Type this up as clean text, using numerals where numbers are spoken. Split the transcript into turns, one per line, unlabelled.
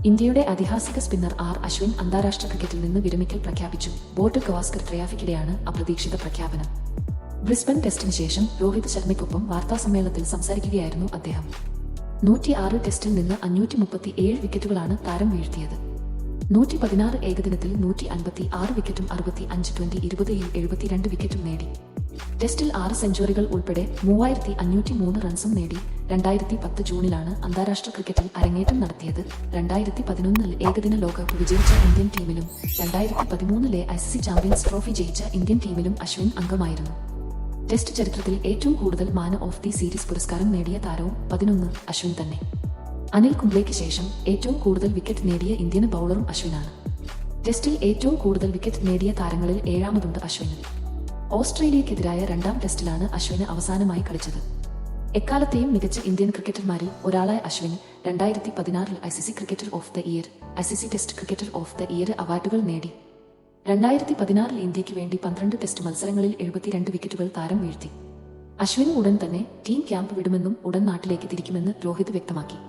ഇന്ത്യയുടെ ഐതിഹാസിക spinner R Ashwin അന്താരാഷ്ട്ര ക്രിക്കറ്റിൽ നിന്ന് വിരമിക്കൽ പ്രഖ്യാപിച്ചു. ബോർഡ് ഗവാസ്കർ ട്രയാഫിക്കിടെയാണ് അപ്രതീക്ഷിത പ്രഖ്യാപനം. ബ്രിസ്ബൻ ടെസ്റ്റിന് ശേഷം രോഹിത് ശർമ്മയ്ക്കൊപ്പം വാർത്താസമ്മേളനത്തിൽ സംസാരിക്കുകയായിരുന്നു അദ്ദേഹം. 106 ടെസ്റ്റിൽ നിന്ന് 537 വിക്കറ്റുകളാണ് താരം വീഴ്ത്തിയത്. 116 ഏകദിനത്തിൽ 156 വിക്കറ്റും 65 20-20-ൽ 72 വിക്കറ്റും നേടി. ടെസ്റ്റിൽ 6 സെഞ്ചുറികൾ ഉൾപ്പെടെ 3503 റൺസും നേടി. 2010 ജൂണിലാണ് അന്താരാഷ്ട്ര ക്രിക്കറ്റിൽ അരങ്ങേറ്റം നടത്തിയത്. 2011-ൽ ഏകദിന ലോകകപ്പ് വിജയിച്ച ഇന്ത്യൻ ടീമിലും 2013-ലെ ICC ചാമ്പ്യൻസ് ട്രോഫി ജയിച്ച ഇന്ത്യൻ ടീമിലും അശ്വിൻ അംഗമായിരുന്നു. ടെസ്റ്റ് ചരിത്രത്തിൽ ഏറ്റവും കൂടുതൽ മാൻ ഓഫ് ദി സീരീസ് പുരസ്കാരം നേടിയ താരവും 11 അശ്വിൻ തന്നെ. അനിൽ കുംബ്ലെയ്ക്ക് ശേഷം ഏറ്റവും കൂടുതൽ വിക്കറ്റ് നേടിയ ഇന്ത്യൻ ബൗളറും അശ്വിനാണ്. ടെസ്റ്റിൽ ഏറ്റവും കൂടുതൽ വിക്കറ്റ് നേടിയ താരങ്ങളിൽ 7ാമതുണ്ട് അശ്വിന്. ഓസ്ട്രേലിയക്കെതിരായ 2ാം ടെസ്റ്റിലാണ് അശ്വിന് അവസാനമായി കളിച്ചത്. എക്കാലത്തെയും മികച്ച ഇന്ത്യൻ ക്രിക്കറ്റർമാരിൽ ഒരാളായ അശ്വിൻ 2016-ൽ ICC cricketer of the year, ICC test cricketer of the year അവാർഡുകൾ നേടി. 2016-ൽ ഇന്ത്യക്ക് വേണ്ടി 12 ടെസ്റ്റ് മത്സരങ്ങളിൽ 72 വിക്കറ്റുകൾ താരം വീഴ്ത്തി. അശ്വിന് ഉടൻ തന്നെ ടീം ക്യാമ്പ് വിടുമെന്നും ഉടൻ നാട്ടിലേക്ക് തിരിക്കുമെന്ന് രോഹിത് വ്യക്തമാക്കി.